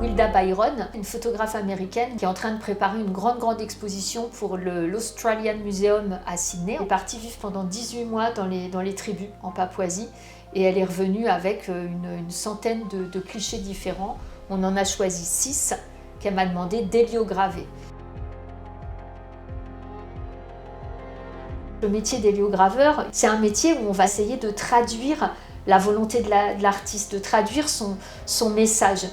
Wilda Byron, une photographe américaine qui est en train de préparer une grande exposition pour l'Australian Museum à Sydney. Elle est partie vivre pendant 18 mois dans les tribus en Papouasie et elle est revenue avec une centaine de clichés différents. On en a choisi 6 qu'elle m'a demandé d'héliograver. Le métier d'héliograveur, c'est un métier où on va essayer de traduire la volonté de l'artiste, de traduire son message.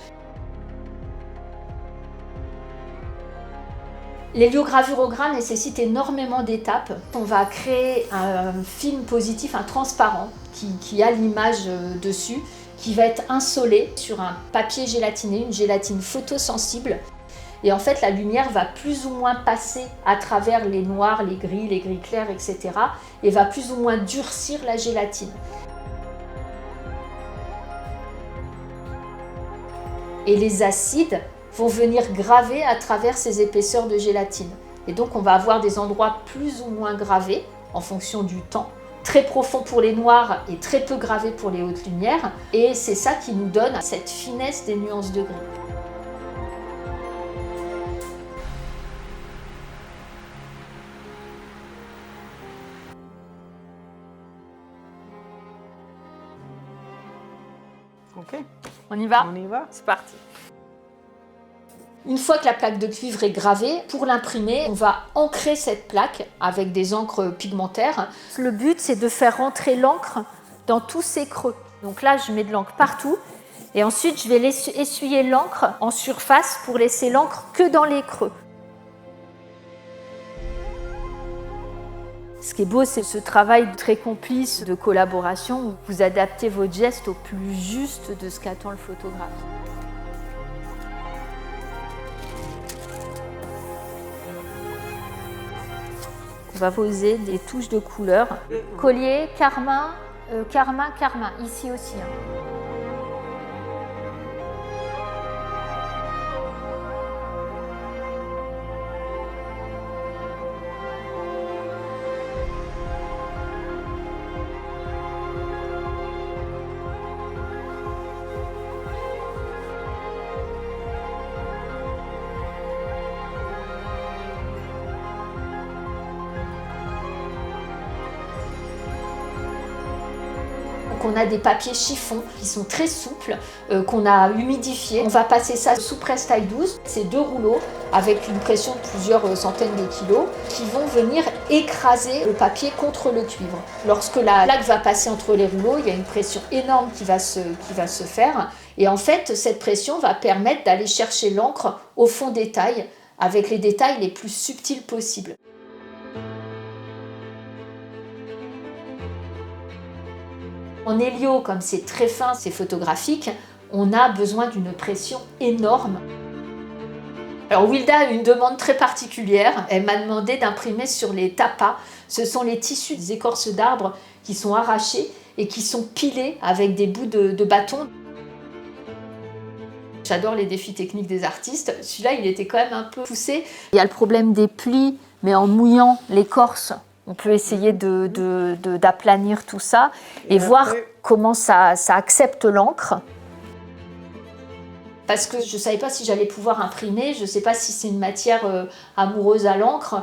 L'héliogravure au grain nécessite énormément d'étapes. On va créer un film positif, un transparent, qui a l'image dessus, qui va être insolé sur un papier gélatiné, une gélatine photosensible. Et en fait, la lumière va plus ou moins passer à travers les noirs, les gris clairs, etc. et va plus ou moins durcir la gélatine. Et les acides vont venir graver à travers ces épaisseurs de gélatine. Et donc, on va avoir des endroits plus ou moins gravés en fonction du temps, très profond pour les noirs et très peu gravés pour les hautes lumières. Et c'est ça qui nous donne cette finesse des nuances de gris. Ok, On y va? on y va. C'est parti. Une fois que la plaque de cuivre est gravée, pour l'imprimer, on va ancrer cette plaque avec des encres pigmentaires. Le but, c'est de faire rentrer l'encre dans tous ces creux. Donc là, je mets de l'encre partout. Et ensuite, je vais essuyer l'encre en surface pour laisser l'encre que dans les creux. Ce qui est beau, c'est ce travail très complice de collaboration où vous adaptez votre geste au plus juste de ce qu'attend le photographe. On va poser des touches de couleur. Collier, carmin, carmin. Ici aussi. Donc on a des papiers chiffons qui sont très souples, qu'on a humidifiés. On va passer ça sous presse taille 12. C'est 2 rouleaux avec une pression de plusieurs centaines de kilos qui vont venir écraser le papier contre le cuivre. Lorsque la plaque va passer entre les rouleaux, il y a une pression énorme qui va se faire. Et en fait, cette pression va permettre d'aller chercher l'encre au fond des tailles avec les détails les plus subtils possibles. En hélio, comme c'est très fin, c'est photographique, on a besoin d'une pression énorme. Alors Wilda a une demande très particulière. Elle m'a demandé d'imprimer sur les tapas. Ce sont les tissus des écorces d'arbres qui sont arrachés et qui sont pilés avec des bouts de bâton. J'adore les défis techniques des artistes. Celui-là, il était quand même un peu poussé. Il y a le problème des plis, mais en mouillant l'écorce, on peut essayer d'aplanir tout ça et voir comment ça accepte l'encre. Parce que je ne savais pas si j'allais pouvoir imprimer, je ne sais pas si c'est une matière amoureuse à l'encre.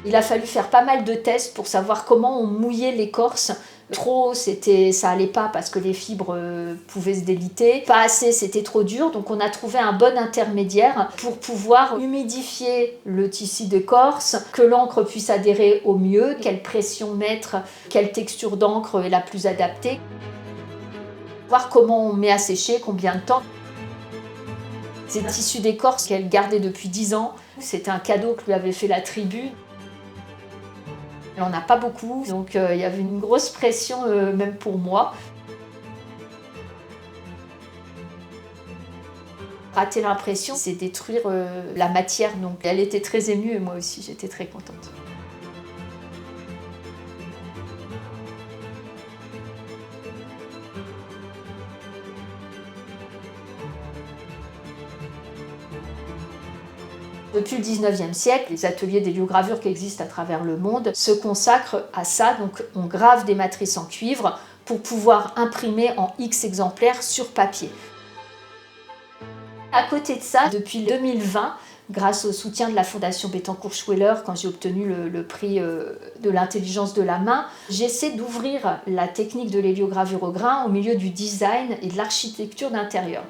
Il a fallu faire pas mal de tests pour savoir comment on mouillait l'écorce. Trop, ça allait pas parce que les fibres pouvaient se déliter. Pas assez, c'était trop dur. Donc on a trouvé un bon intermédiaire pour pouvoir humidifier le tissu d'écorce, que l'encre puisse adhérer au mieux, quelle pression mettre, quelle texture d'encre est la plus adaptée. Voir comment on met à sécher, combien de temps. C'est le tissu d'écorce qu'elle gardait depuis 10 ans. C'était un cadeau que lui avait fait la tribu. On n'a pas beaucoup, donc il y avait une grosse pression même pour moi. Rater l'impression, c'est détruire la matière, donc elle était très émue et moi aussi j'étais très contente. Depuis le 19e siècle, les ateliers d'héliogravure qui existent à travers le monde se consacrent à ça. Donc on grave des matrices en cuivre pour pouvoir imprimer en X exemplaires sur papier. À côté de ça, depuis 2020, grâce au soutien de la Fondation Bettencourt-Schweller, quand j'ai obtenu le prix de l'intelligence de la main, j'essaie d'ouvrir la technique de l'héliogravure au grain au milieu du design et de l'architecture d'intérieur.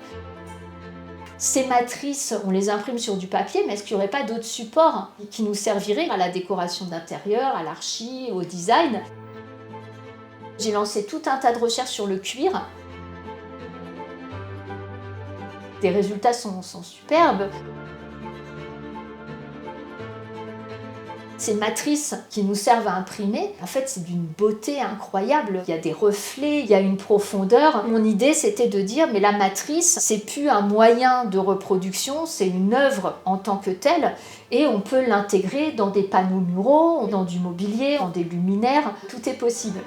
Ces matrices, on les imprime sur du papier, mais est-ce qu'il n'y aurait pas d'autres supports qui nous serviraient à la décoration d'intérieur, à l'archi, au design? J'ai lancé tout un tas de recherches sur le cuir. Les résultats sont superbes. Ces matrices qui nous servent à imprimer, en fait, c'est d'une beauté incroyable. Il y a des reflets, il y a une profondeur. Mon idée, c'était de dire, mais la matrice, c'est plus un moyen de reproduction, c'est une œuvre en tant que telle, et on peut l'intégrer dans des panneaux muraux, dans du mobilier, dans des luminaires. Tout est possible.